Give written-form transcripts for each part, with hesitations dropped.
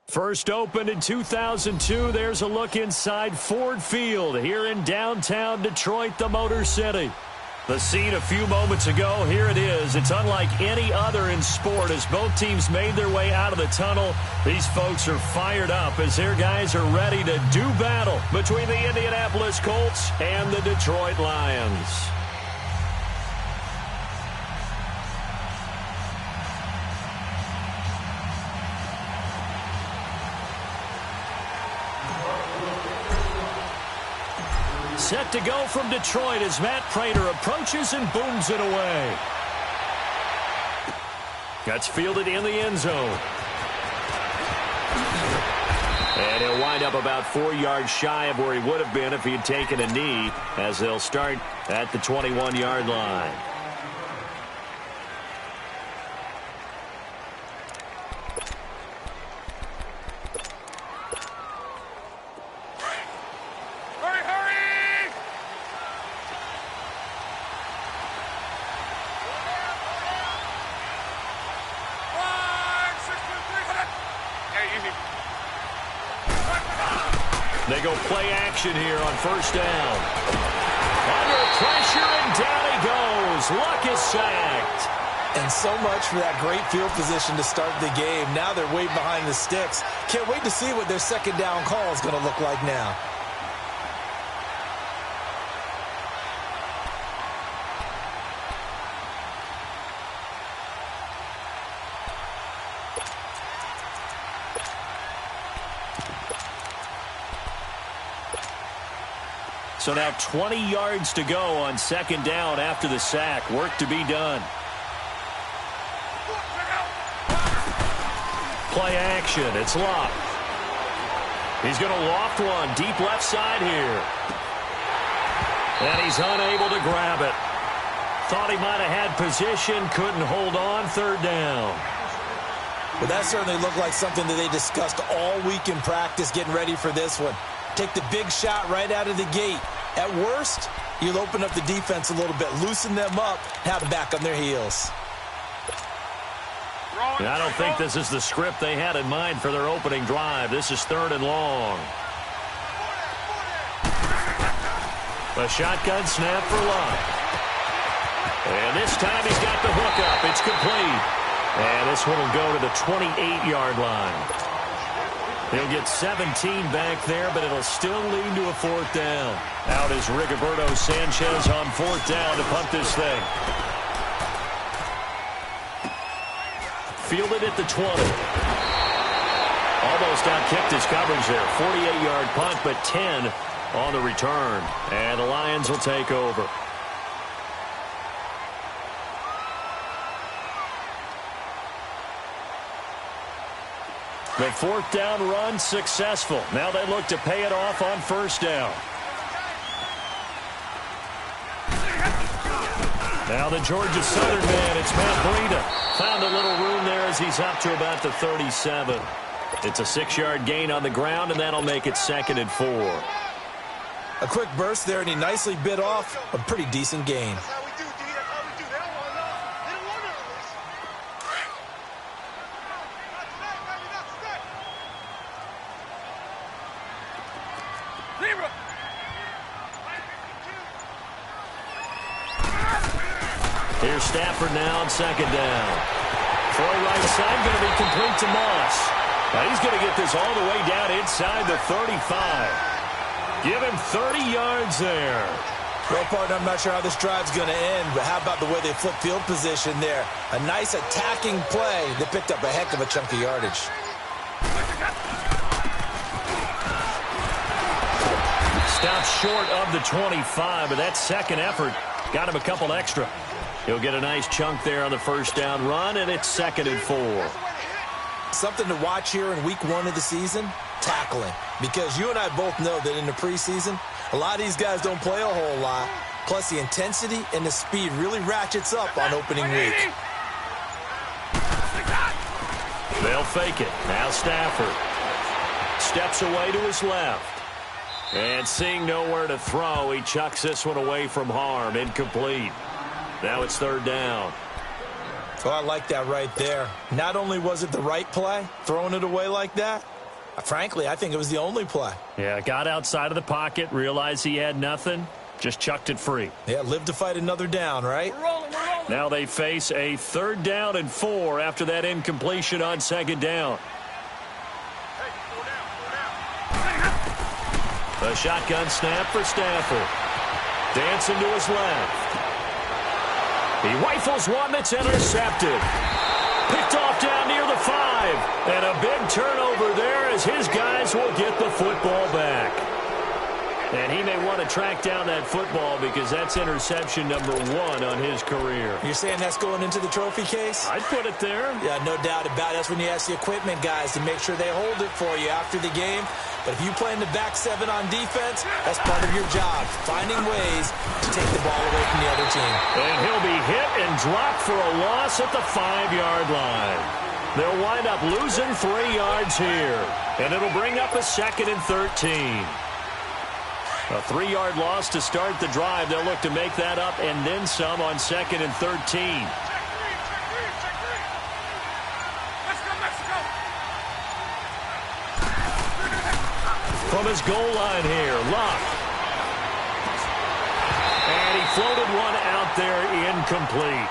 First opened in 2002, there's a look inside Ford Field here in downtown Detroit, the Motor City. The scene a few moments ago, here it is. It's unlike any other in sport as both teams made their way out of the tunnel. These folks are fired up as their guys are ready to do battle between the Indianapolis Colts and the Detroit Lions. Set to go from Detroit as Matt Prater approaches and booms it away. That's fielded in the end zone. And he'll wind up about 4 yards shy of where he would have been if he had taken a knee, as they'll start at the 21-yard line. They go play action here on first down. Under pressure, and down he goes. Luck is sacked. And so much for that great field position to start the game. Now they're way behind the sticks. Can't wait to see what their second down call is going to look like now. So now 20 yards to go on second down after the sack. Work to be done. Play action. It's Luck. He's going to loft one deep left side here. And he's unable to grab it. Thought he might have had position. Couldn't hold on. Third down. Well, that certainly looked like something that they discussed all week in practice getting ready for this one. Take the big shot right out of the gate. At worst, you'll open up the defense a little bit, loosen them up, have them back on their heels. And I don't think this is the script they had in mind for their opening drive. This is third and long. A shotgun snap for Luck. And this time he's got the hook up. It's complete. And this one will go to the 28-yard line. He'll get 17 back there, but it'll still lead to a fourth down. Out is Rigoberto Sanchez on fourth down to punt this thing. Fielded at the 20. Almost outkicked his coverage there. 48-yard punt, but 10 on the return. And the Lions will take over. The fourth down run successful. Now they look to pay it off on first down. Now the Georgia Southern man, it's Matt Prater. Found a little room there as he's up to about the 37. It's a 6-yard gain on the ground, and that'll make it second and 4. A quick burst there, and he nicely bit off a pretty decent gain. Here's Stafford now on second down. Throw right side, going to be complete to Moss. Now he's going to get this all the way down inside the 35. Give him 30 yards there. Well, partner, I'm not sure how this drive's going to end, but how about the way they flip field position there? A nice attacking play that picked up a heck of a chunk of yardage. Stopped short of the 25, but that second effort got him a couple extra. He'll get a nice chunk there on the first down run, and it's second and 4. Something to watch here in week 1 of the season, tackling. Because you and I both know that in the preseason, a lot of these guys don't play a whole lot. Plus, the intensity and the speed really ratchets up on opening week. They'll fake it. Now Stafford steps away to his left. And seeing nowhere to throw, he chucks this one away from harm. Incomplete. Now it's third down. Oh, I like that right there. Not only was it the right play, throwing it away like that, Frankly, I think it was the only play. Yeah, got outside of the pocket, realized he had nothing, just chucked it free. Yeah, live to fight another down, right? We're rolling. Now they face a 3rd down and 4 after that incompletion on 2nd down. A shotgun snap for Stafford. Dancing to his left. He rifles one that's intercepted. Picked off down near the 5. And a big turnover there as his guys will get the football back. And he may want to track down that football because that's interception number 1 on his career. You're saying that's going into the trophy case? I'd put it there. Yeah, no doubt about it. That's when you ask the equipment guys to make sure they hold it for you after the game. But if you play in the back 7 on defense, that's part of your job, finding ways to take the ball away from the other team. And he'll be hit and dropped for a loss at the 5-yard line. They'll wind up losing 3 yards here. And it'll bring up a 2nd and 13. A 3-yard loss to start the drive. They'll look to make that up and then some on 2nd and 13. From his goal line here, Luck. And he floated one out there incomplete.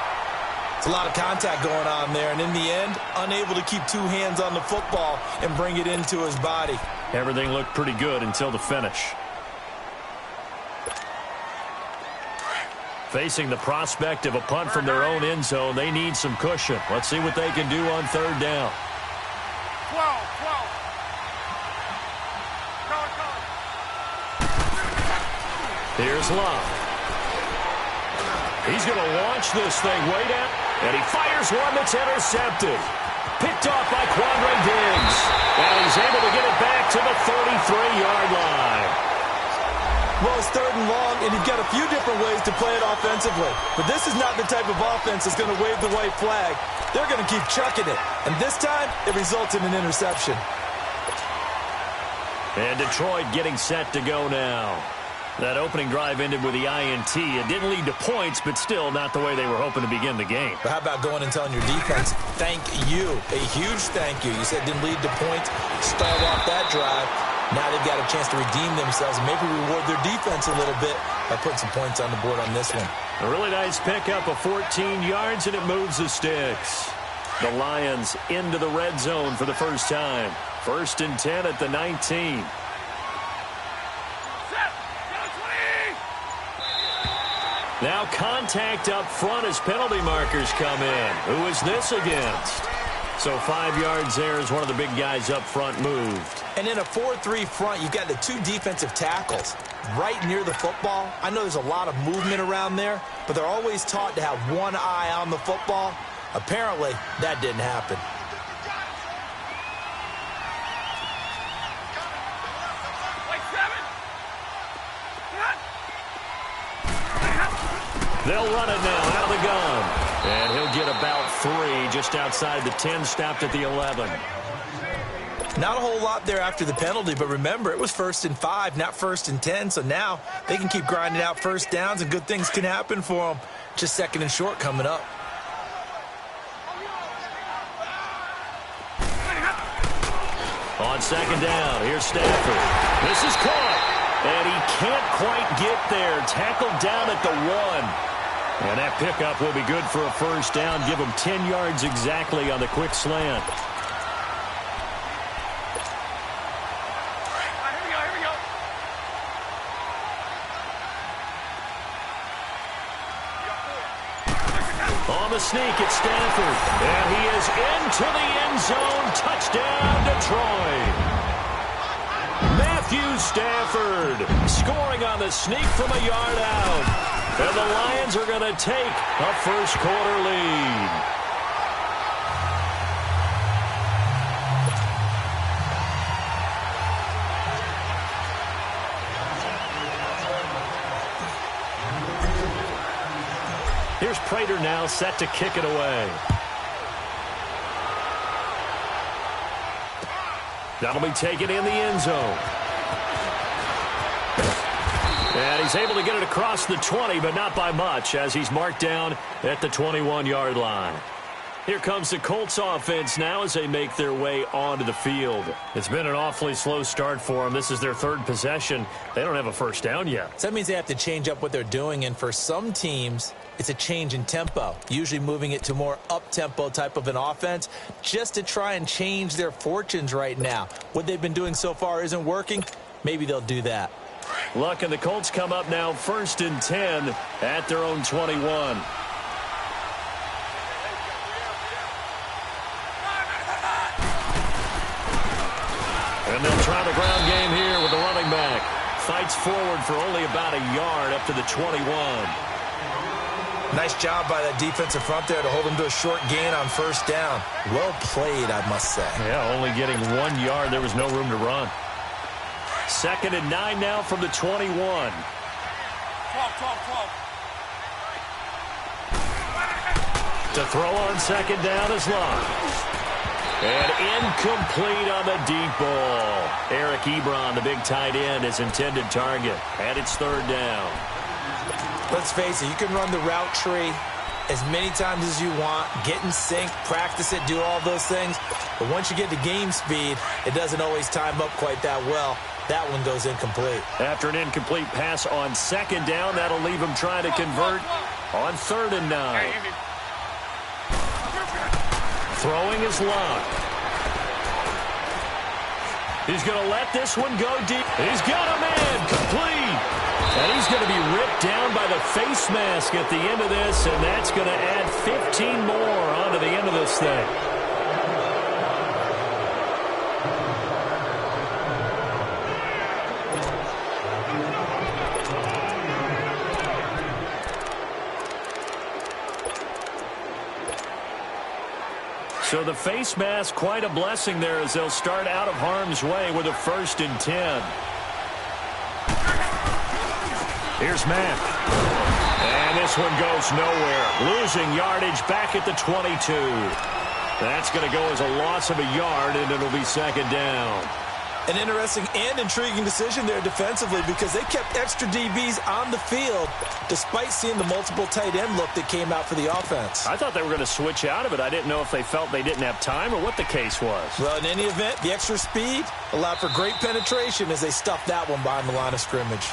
It's a lot of contact going on there, and in the end, unable to keep 2 hands on the football and bring it into his body. Everything looked pretty good until the finish. Facing the prospect of a punt from their own end zone, they need some cushion. Let's see what they can do on 3rd down. 12. Here's Love. He's going to launch this thing way down, and he fires one that's intercepted. Picked off by Quandre Diggs. And he's able to get it back to the 33-yard line. Well, it's 3rd and long, and you've got a few different ways to play it offensively. But this is not the type of offense that's going to wave the white flag. They're going to keep chucking it. And this time, it results in an interception. And Detroit getting set to go now. That opening drive ended with the INT. It didn't lead to points, but still not the way they were hoping to begin the game. But how about going and telling your defense, thank you, a huge thank you. You said it didn't lead to points. Start off that drive. Now they've got a chance to redeem themselves and maybe reward their defense a little bit by putting some points on the board on this one. A really nice pickup of 14 yards, and it moves the sticks. The Lions into the red zone for the first time. 1st and 10 at the 19. Now contact up front as penalty markers come in. Who is this against? So 5 yards there as one of the big guys up front moved. And in a 4-3 front, you've got the 2 defensive tackles right near the football. I know there's a lot of movement around there, but they're always taught to have one eye on the football. Apparently, that didn't happen. They'll run it now out of the gun. And he'll get about 3 just outside the 10, stopped at the 11. Not a whole lot there after the penalty, but remember, it was 1st and 5, not 1st and 10, so now they can keep grinding out 1st downs and good things can happen for them. Just 2nd and short coming up. On 2nd down, here's Stafford. This is caught, and he can't quite get there. Tackled down at the 1. And that pickup will be good for a 1st down. Give him 10 yards exactly on the quick slant. On the sneak, it's Stafford. And he is into the end zone. Touchdown, Detroit. Matthew Stafford scoring on the sneak from a yard out. And the Lions are going to take a 1st quarter lead. Here's Prater now set to kick it away. That'll be taken in the end zone. And he's able to get it across the 20, but not by much, as he's marked down at the 21-yard line. Here comes the Colts offense now as they make their way onto the field. It's been an awfully slow start for them. This is their third possession. They don't have a first down yet. So that means they have to change up what they're doing, and for some teams, it's a change in tempo, usually moving it to more up-tempo type of an offense just to try and change their fortunes right now. What they've been doing so far isn't working. Maybe they'll do that. Luck and the Colts come up now 1st and 10 at their own 21. And they'll try the ground game here with the running back. Fights forward for only about a yard up to the 21. Nice job by that defensive front there to hold him to a short gain on first down. Well played, I must say. Yeah, only getting 1 yard. There was no room to run. 2nd and 9 now from the 21. 12. To throw on 2nd down is Locke. And incomplete on the deep ball. Eric Ebron, the big tight end, his intended target. And it's 3rd down. Let's face it, you can run the route tree as many times as you want, get in sync, practice it, do all those things. But once you get to game speed, it doesn't always time up quite that well. That one goes incomplete. After an incomplete pass on 2nd down, that'll leave him trying to convert on 3rd and 9. Throwing is Locke. He's going to let this one go deep. He's got a man complete. And he's going to be ripped down by the face mask at the end of this, and that's going to add 15 more onto the end of this thing. So the face mask, quite a blessing there as they'll start out of harm's way with a 1st and 10. Here's Mack. And this one goes nowhere. Losing yardage back at the 22. That's going to go as a loss of a yard, and it'll be 2nd down. An interesting and intriguing decision there defensively because they kept extra DBs on the field despite seeing the multiple tight end look that came out for the offense. I thought they were going to switch out of it. I didn't know if they felt they didn't have time or what the case was. Well, in any event, the extra speed allowed for great penetration as they stuffed that one behind the line of scrimmage.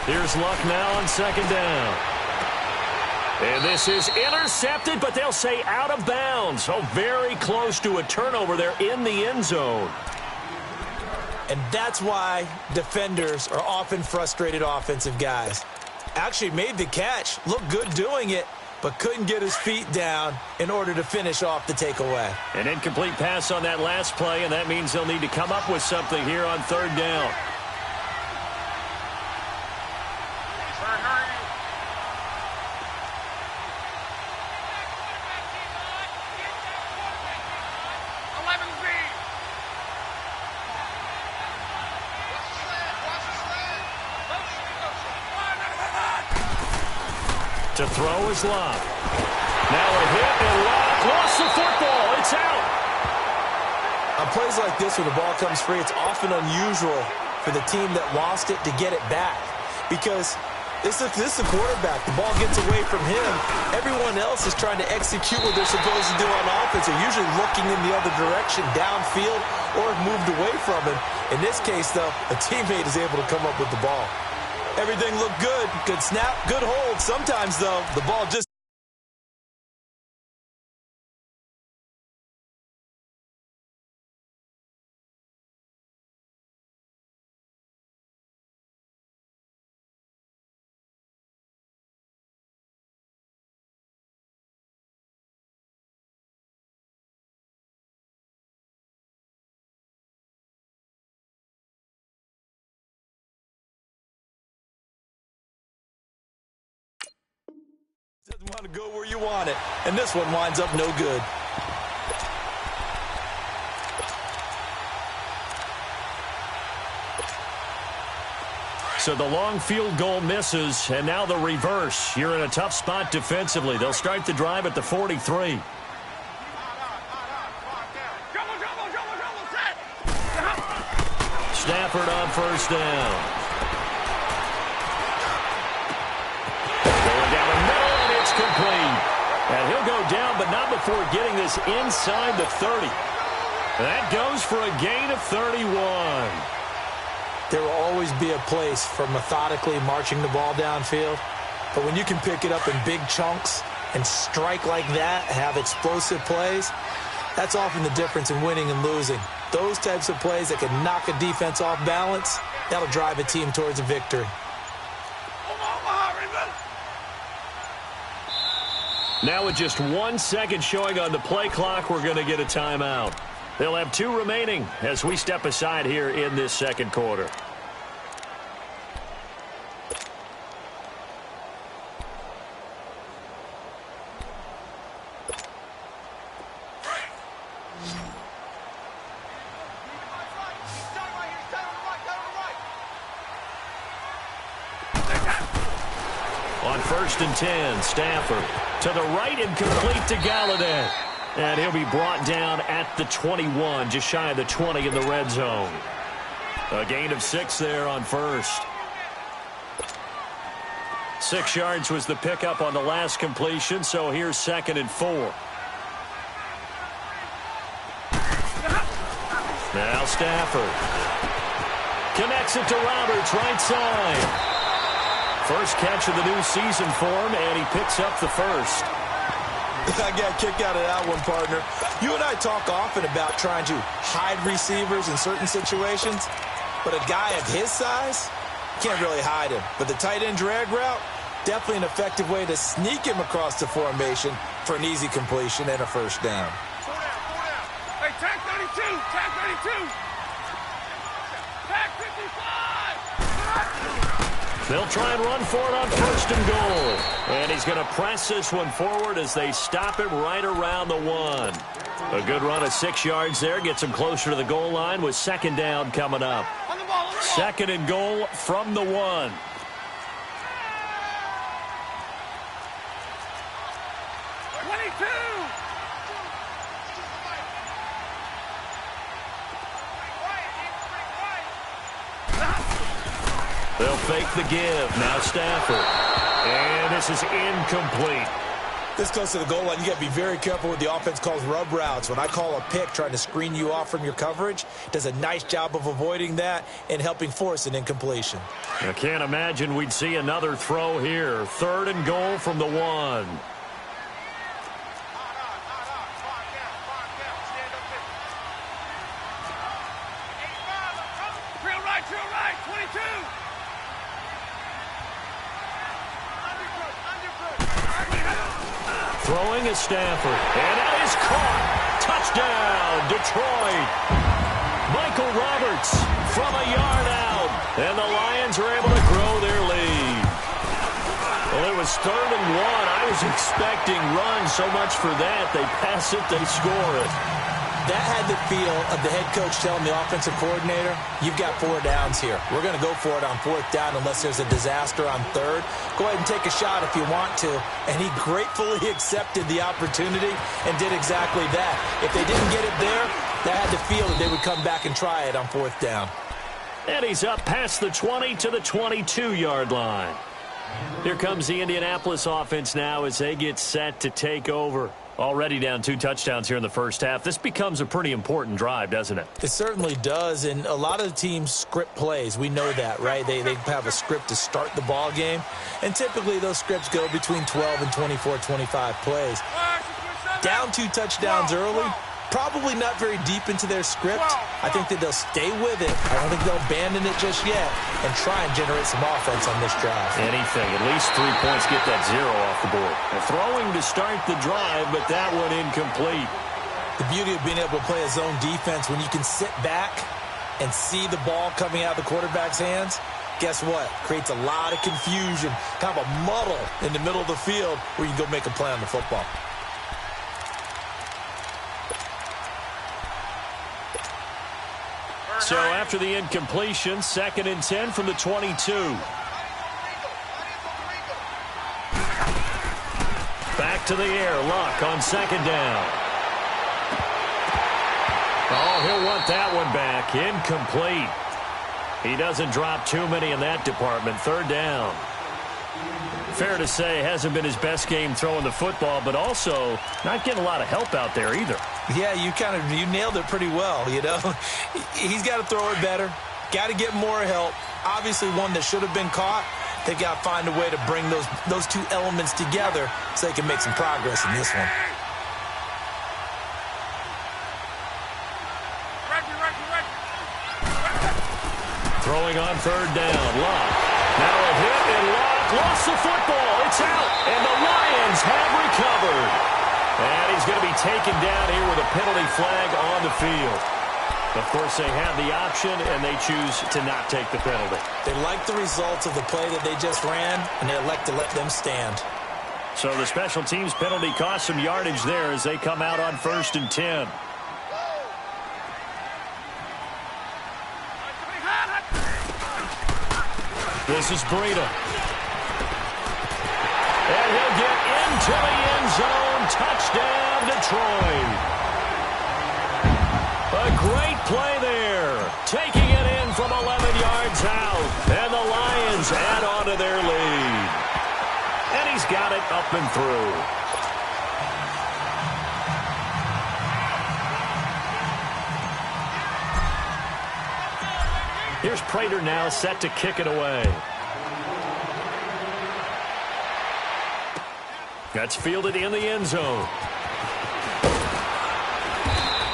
Here's Luck now on 2nd down. And this is intercepted, but they'll say out of bounds. So very close to a turnover there in the end zone. And that's why defenders are often frustrated offensive guys. Actually made the catch, looked good doing it, but couldn't get his feet down in order to finish off the takeaway. An incomplete pass on that last play, and that means they'll need to come up with something here on 3rd down. To throw is Locke. Now a hit, and Locke lost the football. It's out. On plays like this, when the ball comes free, it's often unusual for the team that lost it to get it back. Because this is the quarterback. The ball gets away from him. Everyone else is trying to execute what they're supposed to do on offense. They're usually looking in the other direction, downfield, or moved away from him. In this case, though, a teammate is able to come up with the ball. Everything looked good. Good snap, good hold. Sometimes, though, the ball just... doesn't want to go where you want it. And this one winds up no good. So the long field goal misses, and now the reverse. You're in a tough spot defensively. They'll start the drive at the 43. Stafford on first down. Going down the middle, and it's complete. And he'll go down, but not before getting this inside the 30. That goes for a gain of 31. There will always be a place for methodically marching the ball downfield. But when you can pick it up in big chunks and strike like that, have explosive plays, that's often the difference in winning and losing. Those types of plays that can knock a defense off balance, that'll drive a team towards a victory. Now with just 1 second showing on the play clock, we're going to get a timeout. They'll have 2 remaining as we step aside here in this second quarter. On 1st and 10, Stafford to the right and complete to Galladay. And he'll be brought down at the 21, just shy of the 20 in the red zone. A gain of 6 there on first. 6 yards was the pickup on the last completion, so here's 2nd and 4. Now Stafford connects it to Roberts, right side. First catch of the new season for him, and he picks up the first. I got a kick out of that one, partner. You and I talk often about trying to hide receivers in certain situations, but a guy of his size, can't really hide him. But the tight end drag route, definitely an effective way to sneak him across the formation for an easy completion and a first down. Go down. Hey, tag 32, tag 32. Tag 55. They'll try and run for it on 1st and goal. And he's going to press this one forward as they stop him right around the 1. A good run of 6 yards there. Gets him closer to the goal line with 2nd down coming up. 2nd and goal from the 1. They'll fake the give. Now Stafford. And this is incomplete. This close to the goal line, you got to be very careful with the offense calls rub routes. When I call a pick trying to screen you off from your coverage, does a nice job of avoiding that and helping force an incompletion. I can't imagine we'd see another throw here. 3rd and goal from the 1. Drill right, 22. Throwing is Stafford. And that is caught. Touchdown, Detroit. Michael Roberts from a yard out. And the Lions are able to grow their lead. Well, it was 3rd and 1. I was expecting runs so much for that. They pass it, they score it. That had the feel of the head coach telling the offensive coordinator, you've got 4 downs here. We're going to go for it on 4th down unless there's a disaster on 3rd. Go ahead and take a shot if you want to. And he gratefully accepted the opportunity and did exactly that. If they didn't get it there, that had the feel that they would come back and try it on 4th down. And he's up past the 20 to the 22-yard line. Here comes the Indianapolis offense now as they get set to take over. Already down 2 touchdowns here in the first half. This becomes a pretty important drive, doesn't it? It certainly does, and a lot of the teams script plays. We know that, right? They have a script to start the ball game, and typically those scripts go between 12 and 24, 25 plays. Down 2 touchdowns early, probably not very deep into their script. I think that they'll stay with it. I don't think they'll abandon it just yet and try and generate some offense on this drive. Anything. At least 3 points, get that 0 off the board. They're throwing to start the drive, but that one incomplete. The beauty of being able to play a zone defense when you can sit back and see the ball coming out of the quarterback's hands, guess what? Creates a lot of confusion, kind of a muddle in the middle of the field where you can go make a play on the football. So after the incompletion, 2nd and 10 from the 22. Back to the air. Luck on 2nd down. Oh, he'll want that one back. Incomplete. He doesn't drop too many in that department. 3rd down. Fair to say, hasn't been his best game throwing the football, but also not getting a lot of help out there either. Yeah, you nailed it pretty well, you know. He's got to throw it better. Got to get more help. Obviously one that should have been caught. They've got to find a way to bring those two elements together so they can make some progress in this one. Throwing on 3rd down. Luck. Now a hit, and Luck lost the football. It's out, and the Lions have recovered. And he's going to be taken down here with a penalty flag on the field. Of course, they have the option, and they choose to not take the penalty. They like the results of the play that they just ran, and they elect to let them stand. So the special teams penalty cost some yardage there as they come out on 1st and 10. This is Breida. And he'll get into the end zone. Touchdown, Detroit. A great play there. Taking it in from 11 yards out. And the Lions add on to their lead. And he's got it up and through. Here's Prater now set to kick it away. That's fielded in the end zone.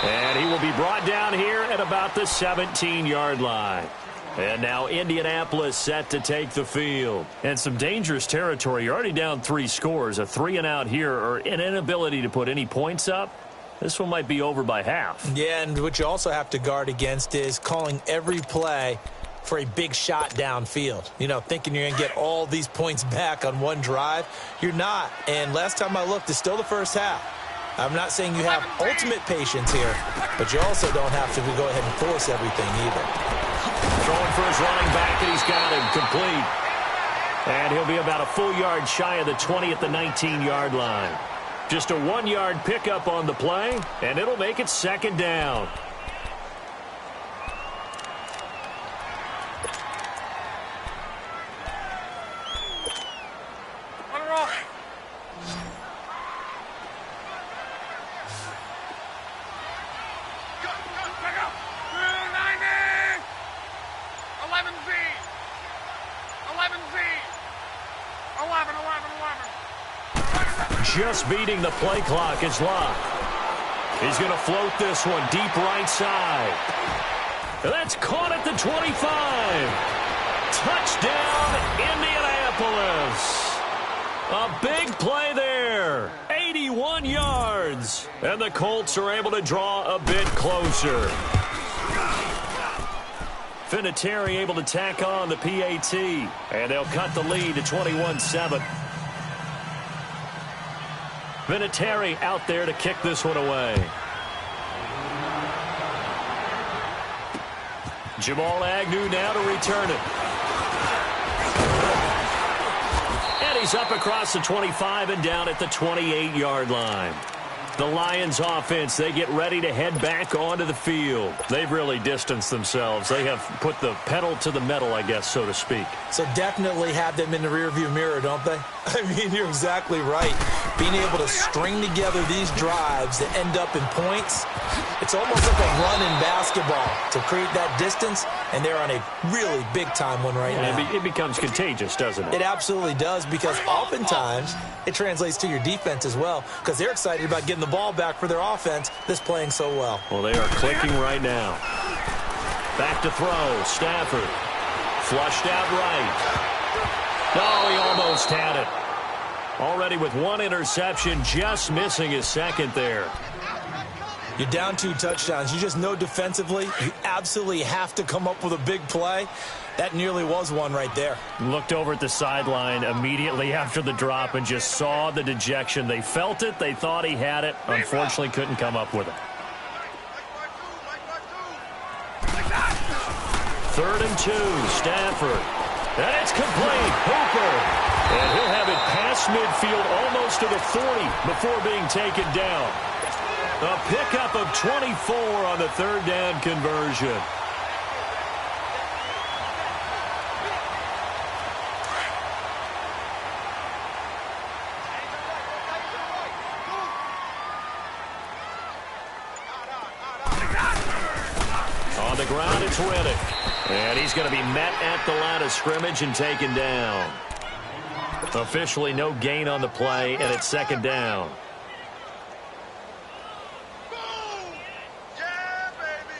And he will be brought down here at about the 17-yard line. And now Indianapolis set to take the field. And some dangerous territory. You're already down 3 scores. A 3-and-out here or an inability to put any points up. This one might be over by half. Yeah, and what you also have to guard against is calling every play for a big shot downfield. You know, thinking you're going to get all these points back on one drive. You're not. And last time I looked, it's still the first half. I'm not saying you have ultimate patience here, but you also don't have to go ahead and force everything either. Throwing for his running back, and he's got him complete. And he'll be about a full yard shy of the 20 at the 19-yard line. Just a 1-yard pickup on the play, and it'll make it 2nd down. Just beating the play clock is Luck. He's going to float this one deep right side. And that's caught at the 25. Touchdown, Indianapolis. A big play there. 81 yards. And the Colts are able to draw a bit closer. Vinatieri able to tack on the PAT. And they'll cut the lead to 21-7. Vinatieri out there to kick this one away. Jamal Agnew now to return it. And he's up across the 25 and down at the 28-yard line. The Lions offense, they get ready to head back onto the field. They've really distanced themselves. They have put the pedal to the metal, I guess, so to speak. So definitely have them in the rearview mirror, don't they? I mean, you're exactly right. Being able to string together these drives that end up in points, it's almost like a run in basketball to create that distance, and they're on a really big-time one right now. It becomes contagious, doesn't it? It absolutely does, because oftentimes it translates to your defense as well, because they're excited about getting the ball back for their offense that's playing so well. Well, they are clicking right now. Back to throw. Stafford. Flushed out right. Oh, he almost had it. Already with 1 interception, just missing his 2nd there. You're down 2 touchdowns. You just know defensively you absolutely have to come up with a big play. That nearly was one right there. Looked over at the sideline immediately after the drop and just saw the dejection. They felt it. They thought he had it. Unfortunately, couldn't come up with it. 3rd and 2, Stafford. And it's complete. Hooper. And he'll have it past midfield almost to the 40 before being taken down. A pickup of 24 on the 3rd down conversion. On the ground, it's Reddick. And he's going to be met at the line of scrimmage and taken down. Officially no gain on the play, and it's 2nd down. Yeah, baby.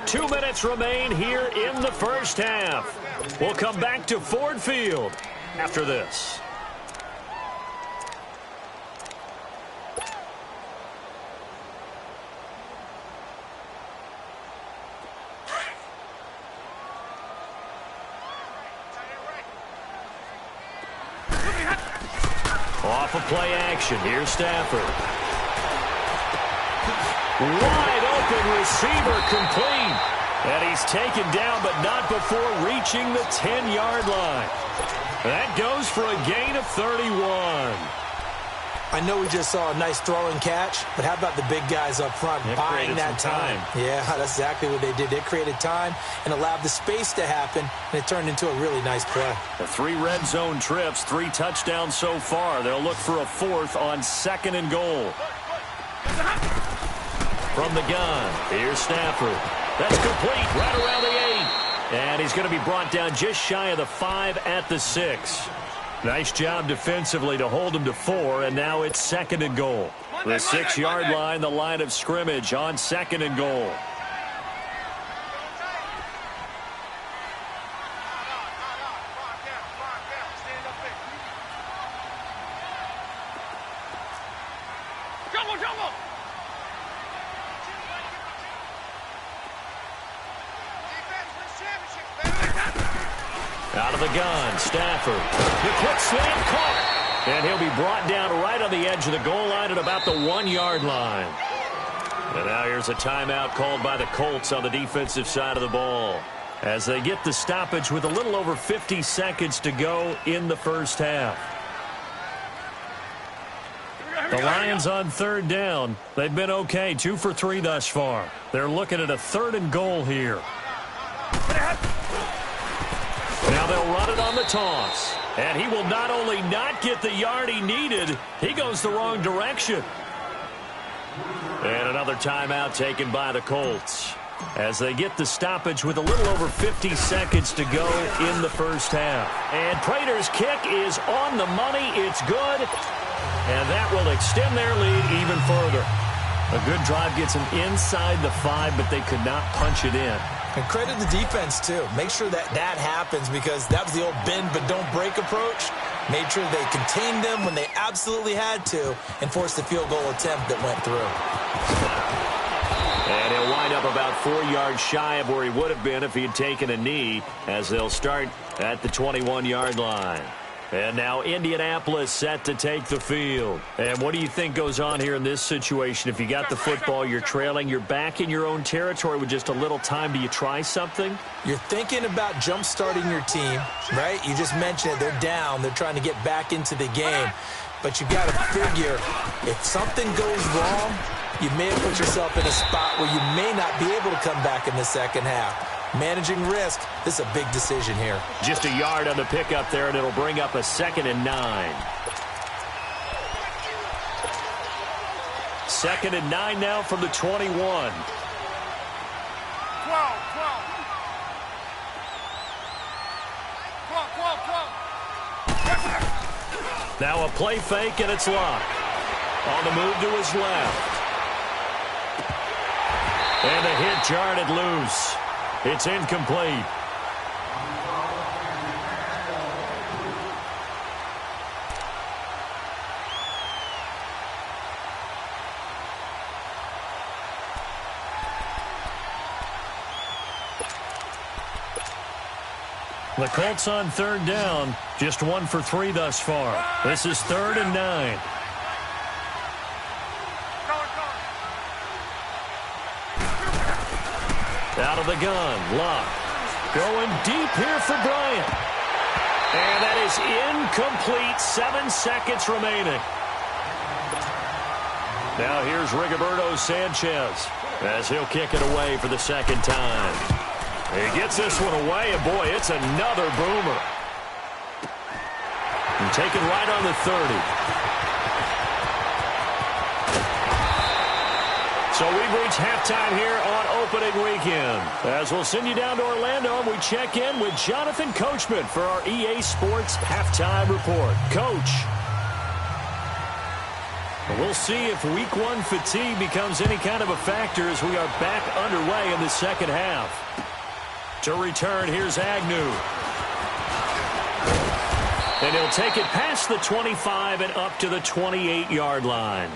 2 minutes remain here in the first half. We'll come back to Ford Field after this. Off of play action. Here's Stafford. Wide open receiver complete. And he's taken down, but not before reaching the 10-yard line. That goes for a gain of 31. I know we just saw a nice throw and catch, but how about the big guys up front buying that time? Yeah, that's exactly what they did. They created time and allowed the space to happen, and it turned into a really nice play. The 3 red zone trips, 3 touchdowns so far. They'll look for a 4th on 2nd and goal. From the gun, here's Stafford. That's complete right around the 8. And he's going to be brought down just shy of the 5 at the 6. Nice job defensively to hold him to 4, and now it's 2nd and goal. The 6-yard line, the line of scrimmage on 2nd and goal. Out of the gun, Stafford. The quick slant caught. And he'll be brought down right on the edge of the goal line at about the 1-yard line. And now here's a timeout called by the Colts on the defensive side of the ball, as they get the stoppage with a little over 50 seconds to go in the first half. The Lions on 3rd down. They've been okay, 2 for 3 thus far. They're looking at a 3rd and goal here. Now they'll run it on the toss. And he will not only not get the yard he needed, he goes the wrong direction. And another timeout taken by the Colts, as they get the stoppage with a little over 50 seconds to go in the first half. And Prater's kick is on the money. It's good. And that will extend their lead even further. A good drive gets them inside the 5, but they could not punch it in. And credit the defense, too. Make sure that happens, because that was the old bend but don't break approach. Made sure they contained them when they absolutely had to and forced the field goal attempt that went through. And he'll wind up about 4 yards shy of where he would have been if he had taken a knee, as they'll start at the 21-yard line. And now Indianapolis set to take the field. And what do you think goes on here in this situation? If you got the football, you're trailing, you're back in your own territory with just a little time. Do you try something? You're thinking about jump-starting your team, right? You just mentioned it. They're down. They're trying to get back into the game. But you got to figure, if something goes wrong, you may have put yourself in a spot where you may not be able to come back in the second half. Managing risk, this is a big decision here. Just a yard on the pickup there, and it'll bring up a 2nd and 9. 2nd and 9 now from the 21. 12. Now a play fake, and it's locked. On the move to his left. And a hit jarred loose. It's incomplete. The Colts on 3rd down, just 1 for 3 thus far. This is 3rd and 9. Out of the gun, Luck. Going deep here for Bryant. And that is incomplete. 7 seconds remaining. Now here's Rigoberto Sanchez as he'll kick it away for the second time. He gets this one away, and boy, it's another boomer. And taken right on the 30. So we've reached halftime here on opening weekend. As we'll send you down to Orlando, and we check in with Jonathan Coachman for our EA Sports Halftime Report. Coach, we'll see if Week 1 fatigue becomes any kind of a factor as we are back underway in the second half. To return, here's Agnew. And he'll take it past the 25 and up to the 28-yard line.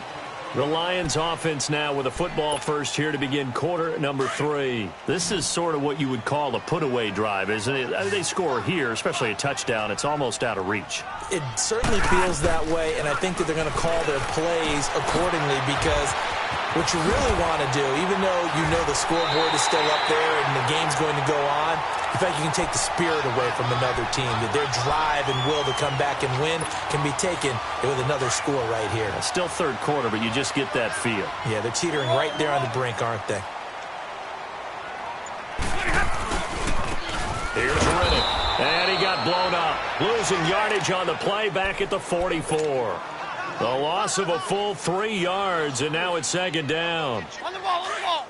The Lions offense now with a football first here to begin quarter number 3. This is sort of what you would call a put-away drive, isn't it? They score here, especially a touchdown. It's almost out of reach. It certainly feels that way, and I think that they're going to call their plays accordingly because what you really want to do, even though you know the scoreboard is still up there and the game's going to go on, in fact, you can take the spirit away from another team, that their drive and will to come back and win can be taken with another score right here. Still third quarter, but you just get that feel. Yeah, they're teetering right there on the brink, aren't they? Here's Riddick, and he got blown up. Losing yardage on the play back at the 44. The loss of a full 3 yards, and now it's second down. On the ball, on the ball.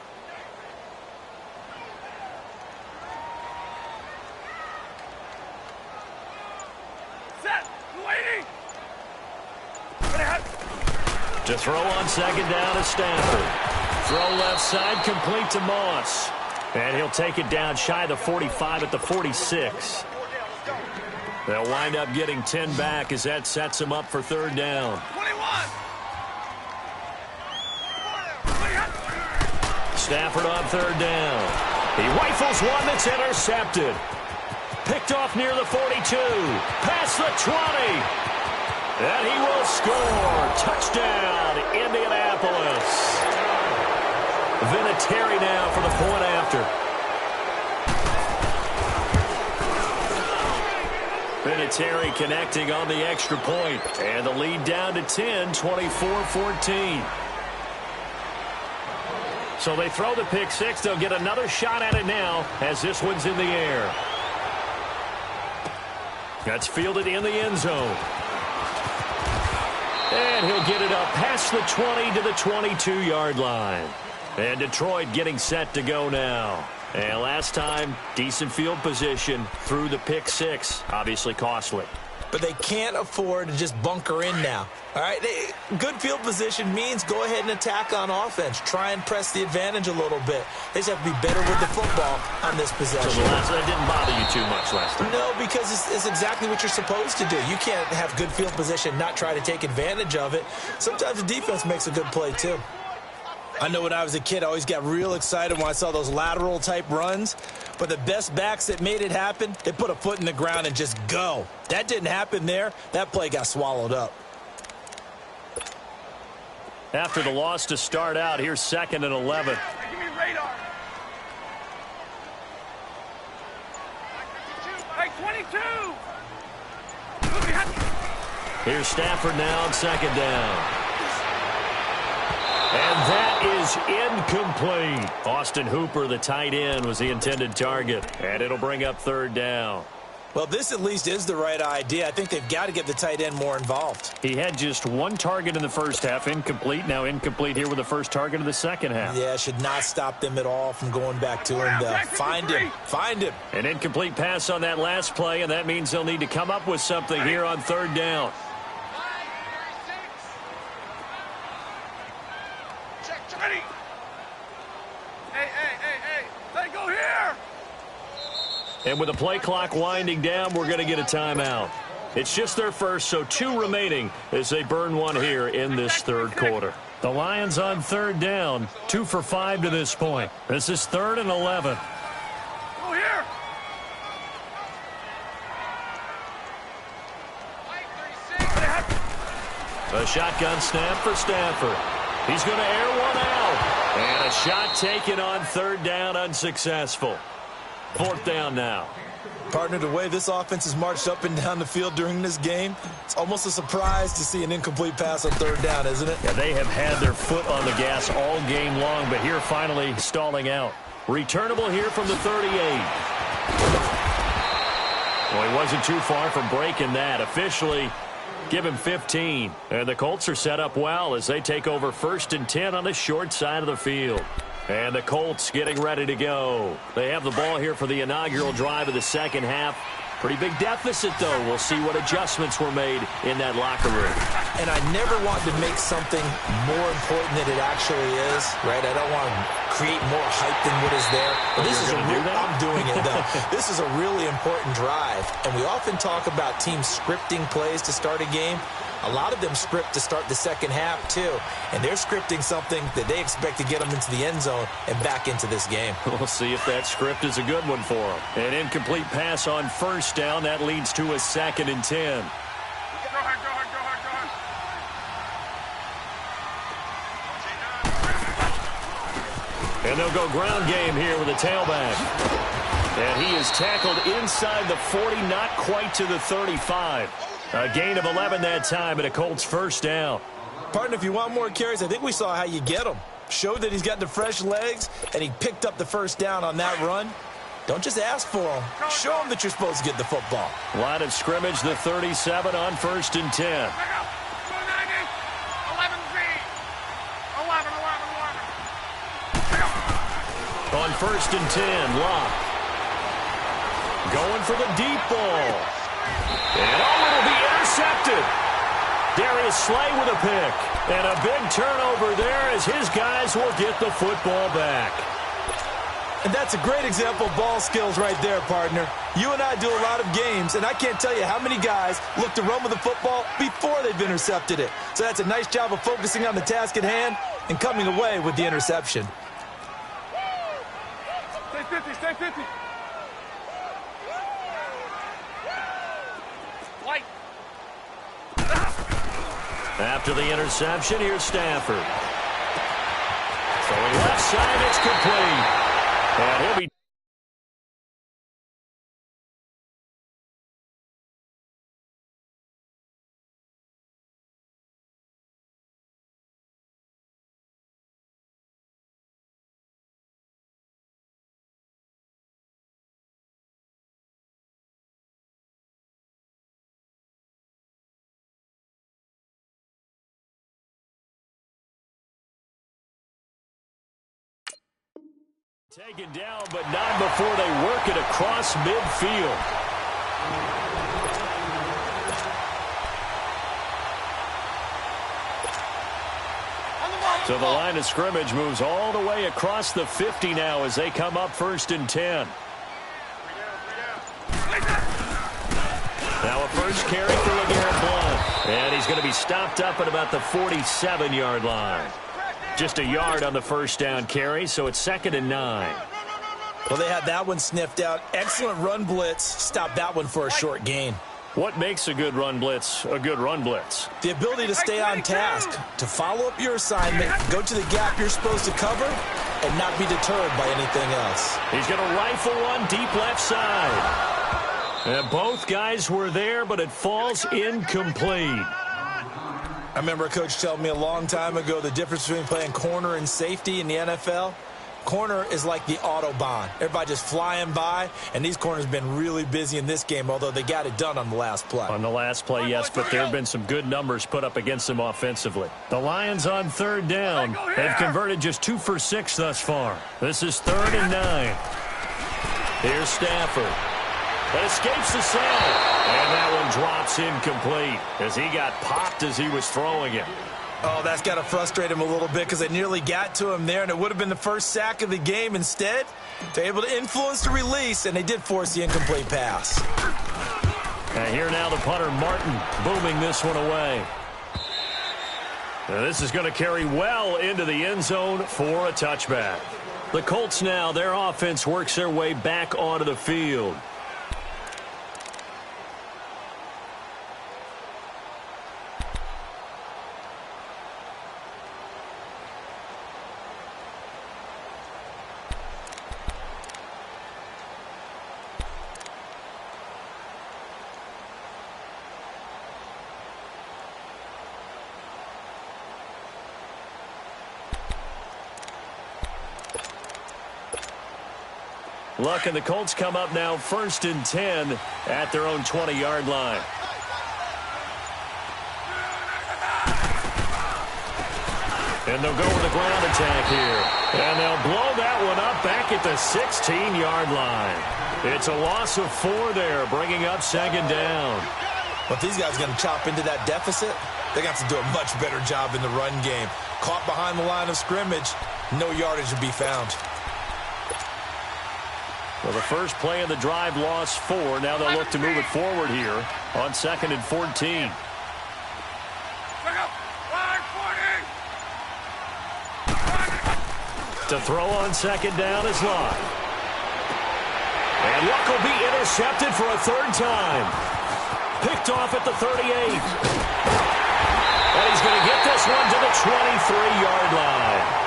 Set. Waiting. To throw on second down is Stafford. Throw left side, complete to Moss. And he'll take it down shy of the 45 at the 46. They'll wind up getting 10 back as that sets him up for third down. 21. Stafford on third down. He rifles one that's intercepted. Picked off near the 42. Past the 20. And he will score. Touchdown, Indianapolis. Vinatieri now for the point after. Vinatieri connecting on the extra point. And the lead down to 10, 24-14. So they throw the pick six. They'll get another shot at it now as this one's in the air. That's fielded in the end zone. And he'll get it up past the 20 to the 22-yard line. And Detroit getting set to go now. And last time, decent field position through the pick six. Obviously costly. But they can't afford to just bunker in now. All right, good field position means go ahead and attack on offense. Try and press the advantage a little bit. They just have to be better with the football on this possession. So that didn't bother you too much last time? No, because it's exactly what you're supposed to do. You can't have good field position, not try to take advantage of it. Sometimes the defense makes a good play, too. I know when I was a kid, I always got real excited when I saw those lateral-type runs. But the best backs that made it happen, they put a foot in the ground and just go. That didn't happen there. That play got swallowed up. After the loss to start out, here's 2nd and 11. Give me radar. Hey, 22. Here's Stafford now on second down. And that is incomplete. Austin Hooper, the tight end, was the intended target. And it'll bring up third down. Well, this at least is the right idea. I think they've got to get the tight end more involved. He had just one target in the first half, incomplete. Now incomplete here with the first target of the second half. Yeah, should not stop them at all from going back to him. Find him. Find him. An incomplete pass on that last play, and that means they'll need to come up with something here on third down. And with the play clock winding down, we're going to get a timeout. It's just their first, so 2 remaining as they burn one here in this third quarter. The Lions on third down, 2 for 5 to this point. This is 3rd and 11. Go here. A shotgun snap for Stafford. He's going to air one out. And a shot taken on third down, unsuccessful. Fourth down now. Partner, the way this offense has marched up and down the field during this game, it's almost a surprise to see an incomplete pass on third down, isn't it? Yeah, they have had their foot on the gas all game long, but here finally stalling out. Returnable here from the 38. Well, he wasn't too far from breaking that. Officially, give him 15. And the Colts are set up well as they take over 1st and 10 on the short side of the field. And the Colts getting ready to go. They have the ball here for the inaugural drive of the second half. Pretty big deficit, though. We'll see what adjustments were made in that locker room. And I never want to make something more important than it actually is, right? I don't want to create more hype than what is there. But this is I'm doing it, though. This is a really important drive. And we often talk about teams scripting plays to start a game. A lot of them script to start the second half, too. And they're scripting something that they expect to get them into the end zone and back into this game. We'll see if that script is a good one for them. An incomplete pass on first down. That leads to a 2nd and 10. Go ahead, go ahead, go ahead, go ahead. And they'll go ground game here with a tailback. And he is tackled inside the 40, not quite to the 35. A gain of 11 that time and a Colts first down. Partner, if you want more carries, I think we saw how you get them. Showed that he's got the fresh legs, and he picked up the first down on that run. Don't just ask for them. Show them that you're supposed to get the football. Line of scrimmage, the 37 on 1st and 10. 290, 11Z, 11, 11, 11. On 1st and 10, Locke. Going for the deep ball. And it'll be intercepted. Darius Slay with a pick. And a big turnover there as his guys will get the football back. And that's a great example of ball skills right there, partner. You and I do a lot of games, and I can't tell you how many guys look to run with the football before they've intercepted it. So that's a nice job of focusing on the task at hand and coming away with the interception. Stay 50, stay 50. White. After the interception, here's Stafford. Throwing left side, it's complete. And he'll be... Taken down, but not before they work it across midfield. So the line of scrimmage moves all the way across the 50 now as they come up 1st and 10. Now a first carry for LeGarrette Blount. And he's going to be stopped up at about the 47-yard line. Just a yard on the first down carry, so it's 2nd and 9. Well, they had that one sniffed out. Excellent run blitz. Stopped that one for a short gain. What makes a good run blitz a good run blitz? The ability to stay on task, to follow up your assignment, go to the gap you're supposed to cover, and not be deterred by anything else. He's going to rifle one deep left side. And both guys were there, but it falls incomplete. I remember a coach telling me a long time ago the difference between playing corner and safety in the NFL. Corner is like the Autobahn. Everybody just flying by, and these corners have been really busy in this game, although they got it done on the last play. On the last play, yes, but there have been some good numbers put up against them offensively. The Lions on 3rd down. They've converted just 2 for 6 thus far. This is 3rd and 9. Here's Stafford. That escapes the sack. And that one drops incomplete as he got popped as he was throwing it. Oh, that's got to frustrate him a little bit because they nearly got to him there, and it would have been the first sack of the game. Instead, they're able to influence the release, and they did force the incomplete pass. And here now the punter, Martin, booming this one away. Now this is going to carry well into the end zone for a touchback. The Colts now, their offense works their way back onto the field. Look, and the Colts come up now 1st and 10 at their own 20-yard line. And they'll go with the ground attack here. And they'll blow that one up back at the 16-yard line. It's a loss of 4 there, bringing up 2nd down. But these guys are going to chop into that deficit. They're going to have to do a much better job in the run game. Caught behind the line of scrimmage, no yardage to be found. Well, the first play of the drive lost 4. Now they'll look to move it forward here on 2nd and 14. To throw on 2nd down is Luck. And Luck will be intercepted for a 3rd time. Picked off at the 38. And he's going to get this one to the 23-yard line.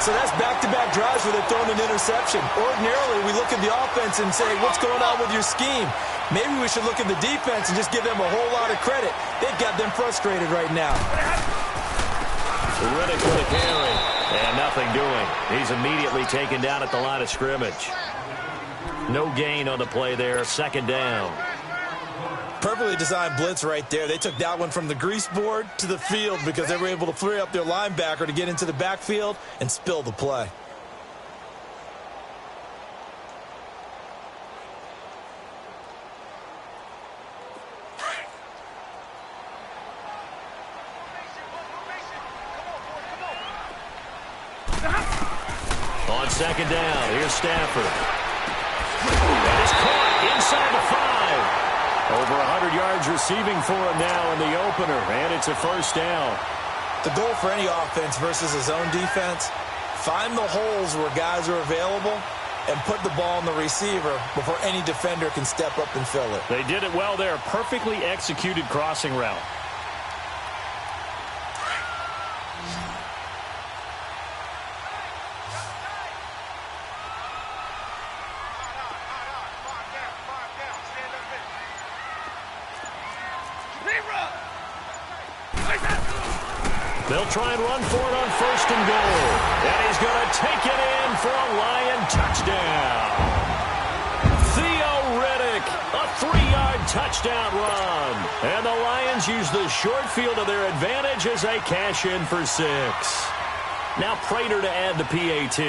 So that's back-to-back drives where they're throwing an interception. Ordinarily, we look at the offense and say, what's going on with your scheme? Maybe we should look at the defense and just give them a whole lot of credit. They've got them frustrated right now. Riddick with a carry. And nothing doing. He's immediately taken down at the line of scrimmage. No gain on the play there. 2nd down. Perfectly designed blitz right there. They took that one from the grease board to the field because they were able to free up their linebacker to get into the backfield and spill the play. On 2nd down, here's Stafford. And it's caught inside the 5. Over 100 yards receiving for him now in the opener, and it's a 1st down. The goal for any offense versus a zone defense, find the holes where guys are available and put the ball on the receiver before any defender can step up and fill it. They did it well there. Perfectly executed crossing route. They'll try and run for it on 1st and goal. And he's going to take it in for a Lion touchdown. Theo Riddick, a 3-yard touchdown run. And the Lions use the short field to their advantage as they cash in for 6. Now Prater to add the PAT.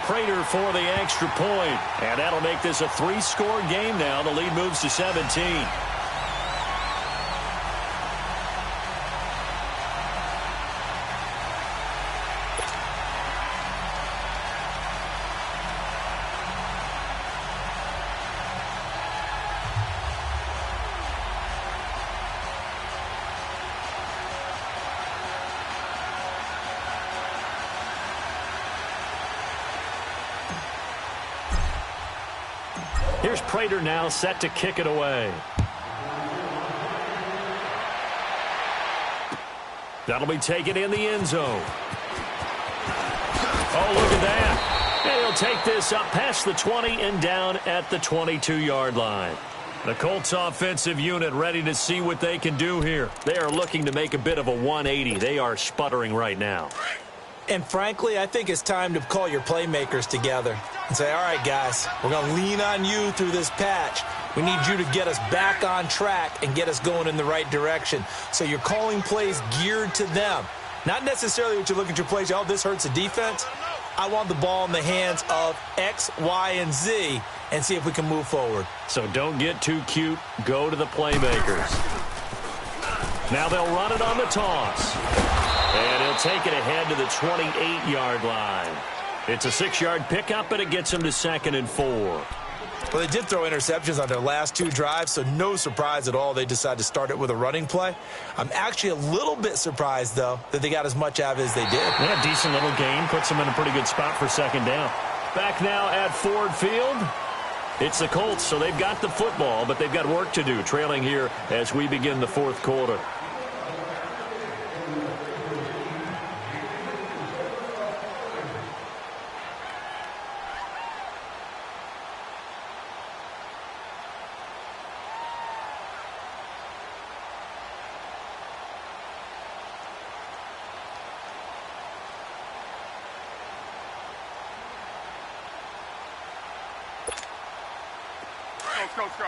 Prater for the extra point. And that'll make this a 3-score game now. The lead moves to 17. Here's Prater now set to kick it away. That'll be taken in the end zone. Oh, look at that. And he'll take this up past the 20 and down at the 22-yard line. The Colts offensive unit ready to see what they can do here. They are looking to make a bit of a 180. They are sputtering right now. And frankly, I think it's time to call your playmakers together and say, all right, guys, we're going to lean on you through this patch. We need you to get us back on track and get us going in the right direction. So you're calling plays geared to them. Not necessarily what you look at your plays, oh, this hurts the defense. I want the ball in the hands of X, Y, and Z and see if we can move forward. So don't get too cute. Go to the playmakers. Now they'll run it on the toss. And he'll take it ahead to the 28-yard line. It's a 6-yard pickup, but it gets him to 2nd and 4. Well, they did throw interceptions on their last 2 drives, so no surprise at all they decided to start it with a running play. I'm actually a little bit surprised, though, that they got as much out of it as they did. Yeah, decent little gain. Puts them in a pretty good spot for 2nd down. Back now at Ford Field. It's the Colts, so they've got the football, but they've got work to do, trailing here as we begin the 4th quarter. go.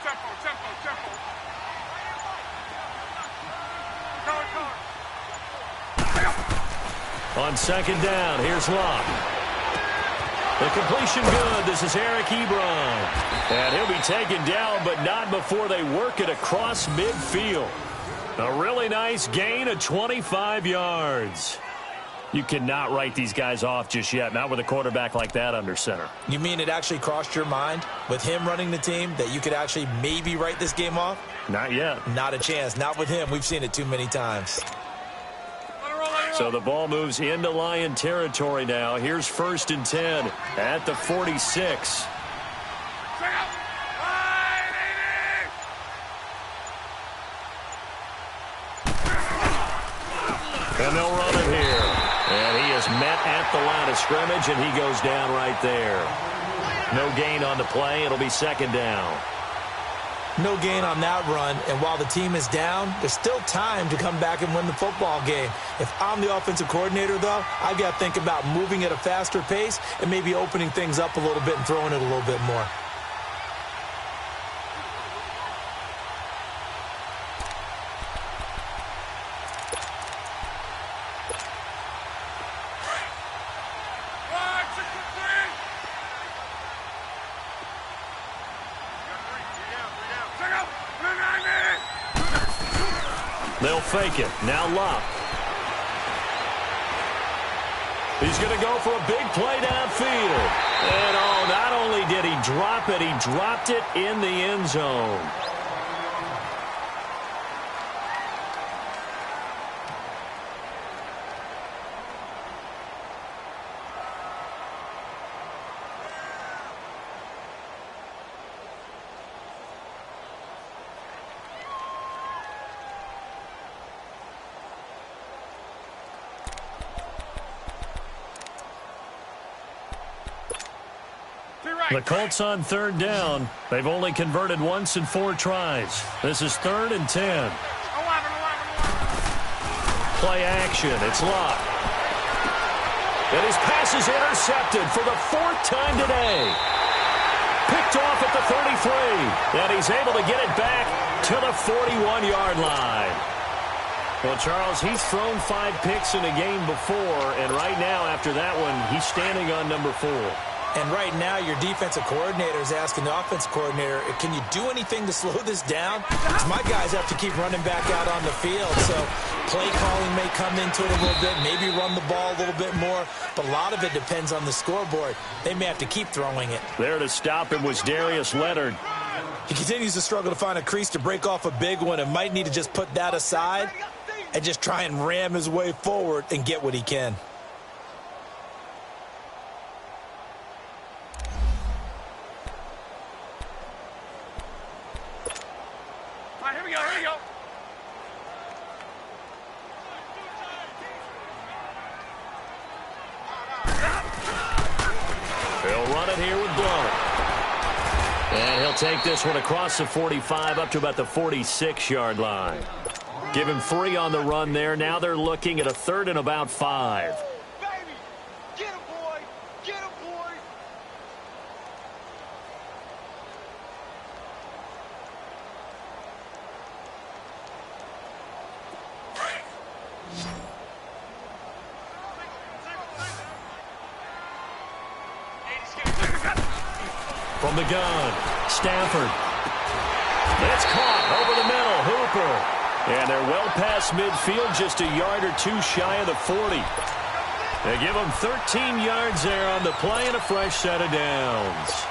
Tempo, tempo, tempo. On second down, here's Locke. The completion good. This is Eric Ebron. And he'll be taken down, but not before they work it across midfield. A really nice gain of 25 yards. You cannot write these guys off just yet, not with a quarterback like that under center. You mean it actually crossed your mind with him running the team that you could actually maybe write this game off? Not yet. Not a chance. Not with him. We've seen it too many times. So the ball moves into Lion territory now. Here's 1st and 10 at the 46. And they'll run it here. And he is met at the line of scrimmage, and he goes down right there. No gain on the play. It'll be 2nd down. No gain on that run, and while the team is down, there's still time to come back and win the football game. If I'm the offensive coordinator, though, I've got to think about moving at a faster pace and maybe opening things up a little bit and throwing it a little bit more. They'll fake it. Now Locke. He's going to go for a big play downfield. And, oh, not only did he drop it, he dropped it in the end zone. The Colts on 3rd down. They've only converted once in 4 tries. This is 3rd and 10. Play action. It's Locke. And his pass is intercepted for the 4th time today. Picked off at the 33. And he's able to get it back to the 41-yard line. Well, Charles, he's thrown 5 picks in a game before. And right now, after that one, he's standing on number 4. And right now, your defensive coordinator is asking the offensive coordinator, can you do anything to slow this down? Because my guys have to keep running back out on the field. So play calling may come into it a little bit, maybe run the ball a little bit more. But a lot of it depends on the scoreboard. They may have to keep throwing it. There to stop him was Darius Leonard. He continues to struggle to find a crease to break off a big one and might need to just put that aside and just try and ram his way forward and get what he can. Take this one across the 45 up to about the 46-yard line. Give him 3 on the run there. Now they're looking at a 3rd and about 5. Baby, get him, boy. Get him, boy. From the gun, Stafford. It's caught over the middle, Hooper. And they're well past midfield, just a yard or 2 shy of the 40. They give them 13 yards there on the play and a fresh set of downs.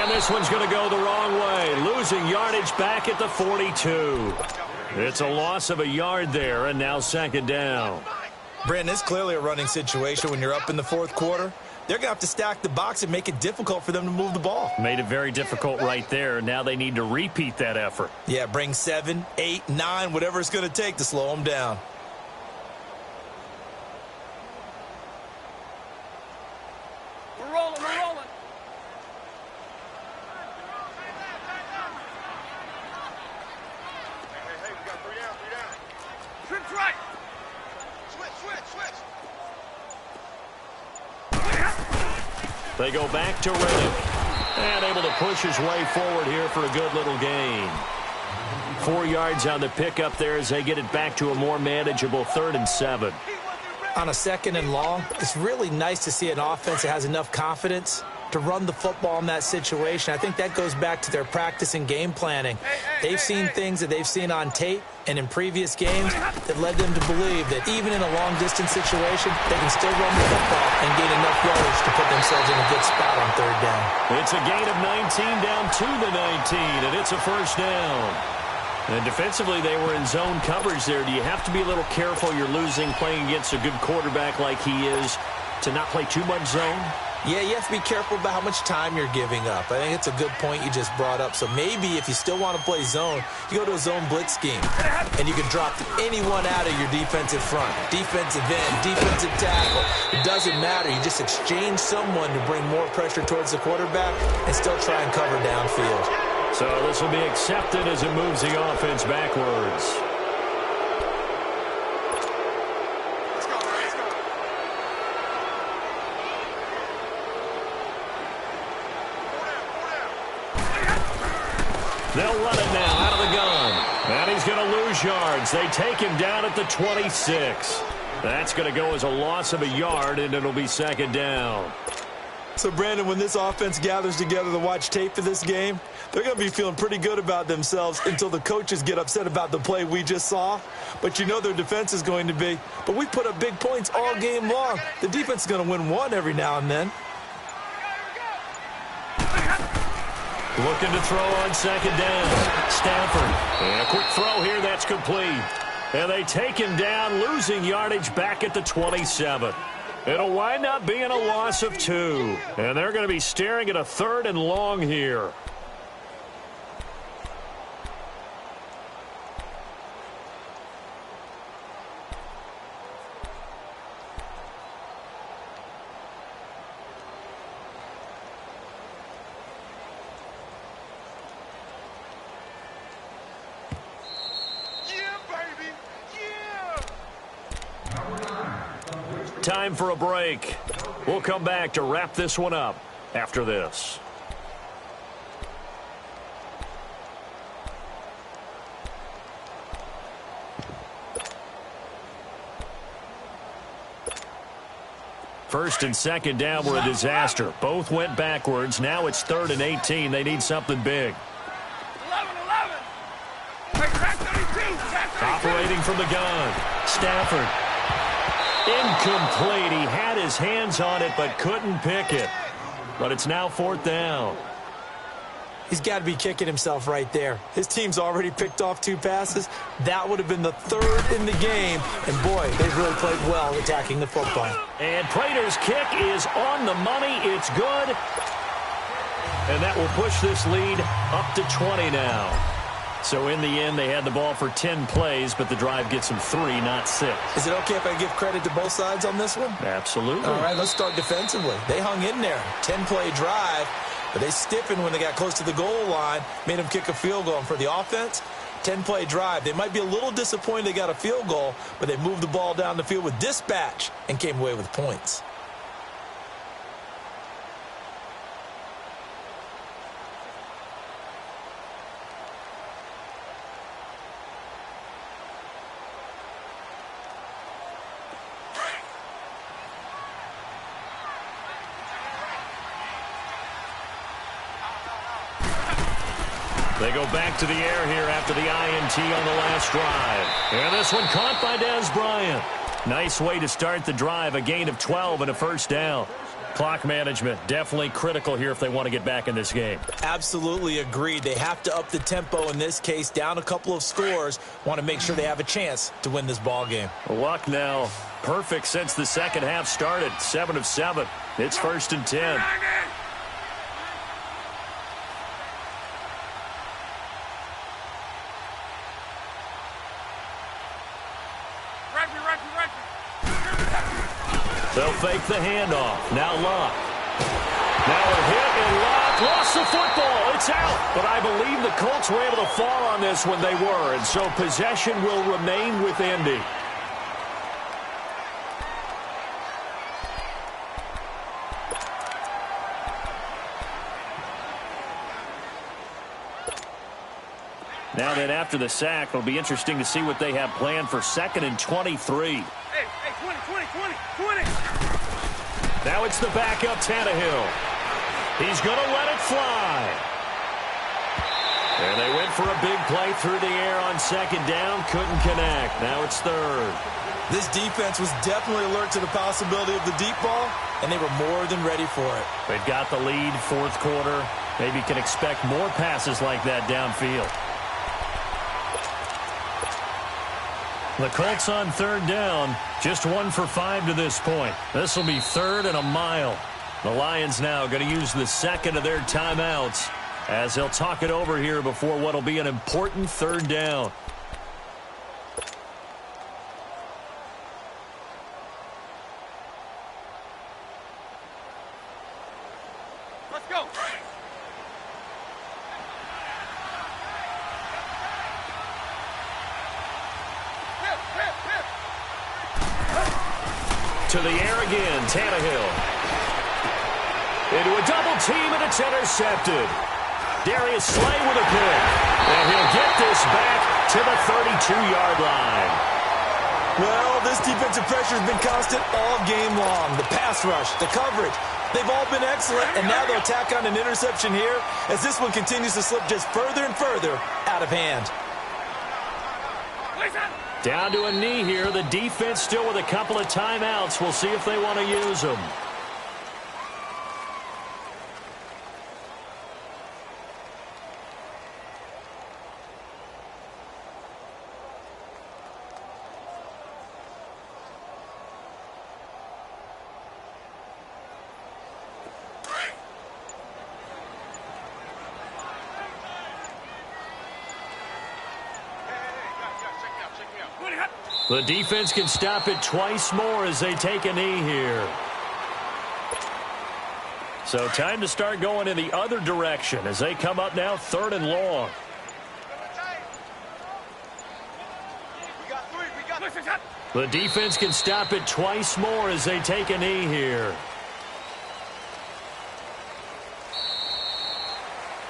This one's going to go the wrong way, losing yardage back at the 42. It's a loss of a yard there, and now 2nd down. Brandon, it's clearly a running situation when you're up in the 4th quarter. They're going to have to stack the box and make it difficult for them to move the ball. Made it very difficult right there. Now they need to repeat that effort. Yeah, bring 7, 8, 9, whatever it's going to take to slow them down. We're rolling, we're rolling. That's right. Switch. They go back to Riddick. And able to push his way forward here for a good little gain. 4 yards on the pickup there as they get it back to a more manageable 3rd and 7. On a 2nd and long, it's really nice to see an offense that has enough confidence to run the football in that situation. I think that goes back to their practice and game planning. They've seen things that they've seen on tape and in previous games that led them to believe that even in a long-distance situation, they can still run the football and gain enough yards to put themselves in a good spot on 3rd down. It's a gain of 19 down to the 19, and it's a 1st down. And defensively, they were in zone coverage there. Do you have to be a little careful? You're losing playing against a good quarterback like he is to not play too much zone? Yeah, you have to be careful about how much time you're giving up. I think it's a good point you just brought up. So maybe if you still want to play zone, you go to a zone blitz scheme. And you can drop anyone out of your defensive front. Defensive end, defensive tackle. It doesn't matter. You just exchange someone to bring more pressure towards the quarterback and still try and cover downfield. So this will be accepted as it moves the offense backwards. They'll run it now out of the gun. And he's going to lose yards. They take him down at the 26. That's going to go as a loss of a yard, and it'll be 2nd down. So, Brandon, when this offense gathers together to watch tape for this game, they're going to be feeling pretty good about themselves until the coaches get upset about the play we just saw. But you know their defense is going to be. But we put up big points all game long. The defense is going to win one every now and then. Looking to throw on 2nd down. Stafford. And a quick throw here. That's complete. And they take him down, losing yardage back at the 27. It'll wind up being a loss of 2. And they're going to be staring at a 3rd and long here. Time for a break. We'll come back to wrap this one up after this. First and 2nd down were a disaster. Both went backwards. Now it's 3rd and 18. They need something big. 11. Hey, track 32. Operating from the gun. Stafford. Incomplete. He had his hands on it but couldn't pick it. But it's now 4th down. He's got to be kicking himself right there. His team's already picked off 2 passes. That would have been the 3rd in the game. And, boy, they've really played well attacking the football. And Prater's kick is on the money. It's good. And that will push this lead up to 20 now. So in the end, they had the ball for 10 plays, but the drive gets them 3, not 6. Is it okay if I give credit to both sides on this one? Absolutely. All right, let's start defensively. They hung in there. 10-play drive, but they stiffened when they got close to the goal line, made them kick a field goal. And for the offense, 10-play drive. They might be a little disappointed they got a field goal, but they moved the ball down the field with dispatch and came away with points. They go back to the air here after the INT on the last drive. And this one caught by Dez Bryant. Nice way to start the drive, a gain of 12 and a 1st down. Clock management definitely critical here if they want to get back in this game. Absolutely agreed. They have to up the tempo in this case, down a couple of scores. Want to make sure they have a chance to win this ball game. Luck now perfect since the 2nd half started. 7 of 7. It's 1st and 10. They'll fake the handoff. Now Luck. Now a hit and lost the football. It's out. But I believe the Colts were able to fall on this when they were, and so possession will remain with Indy. Now then, after the sack, it'll be interesting to see what they have planned for 2nd and 23. Hey, 20. Now it's the backup Tannehill. He's going to let it fly. And they went for a big play through the air on 2nd down. Couldn't connect. Now it's 3rd. This defense was definitely alert to the possibility of the deep ball, and they were more than ready for it. They've got the lead, 4th quarter. Maybe can expect more passes like that downfield. The Colts on 3rd down, just 1 for 5 to this point. This will be 3rd and a mile. The Lions now going to use the 2nd of their timeouts as they'll talk it over here before what will be an important 3rd down. Let's go. To the air again, Tannehill. Into a double team, and it's intercepted. Darius Slay with a pick. And he'll get this back to the 32-yard line. Well, this defensive pressure has been constant all game long. The pass rush, the coverage, they've all been excellent, and now they'll tack on an interception here as this one continues to slip just further and further out of hand. Down to a knee here. The defense still with a couple of timeouts. We'll see if they want to use them. The defense can stop it twice more as they take a knee here. So time to start going in the other direction as they come up now 3rd and long. The defense can stop it twice more as they take a knee here.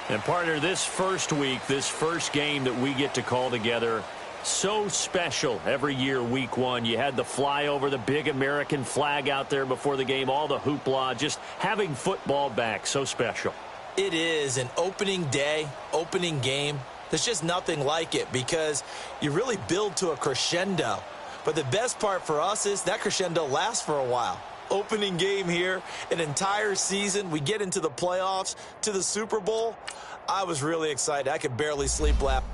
And partner, this first week, this first game that we get to call together, so special every year, week 1. You had the flyover, the big American flag out there before the game, all the hoopla, just having football back, so special. It is an opening day, opening game. There's just nothing like it because you really build to a crescendo. But the best part for us is that crescendo lasts for a while. Opening game here, an entire season. We get into the playoffs, to the Super Bowl. I was really excited. I could barely sleep last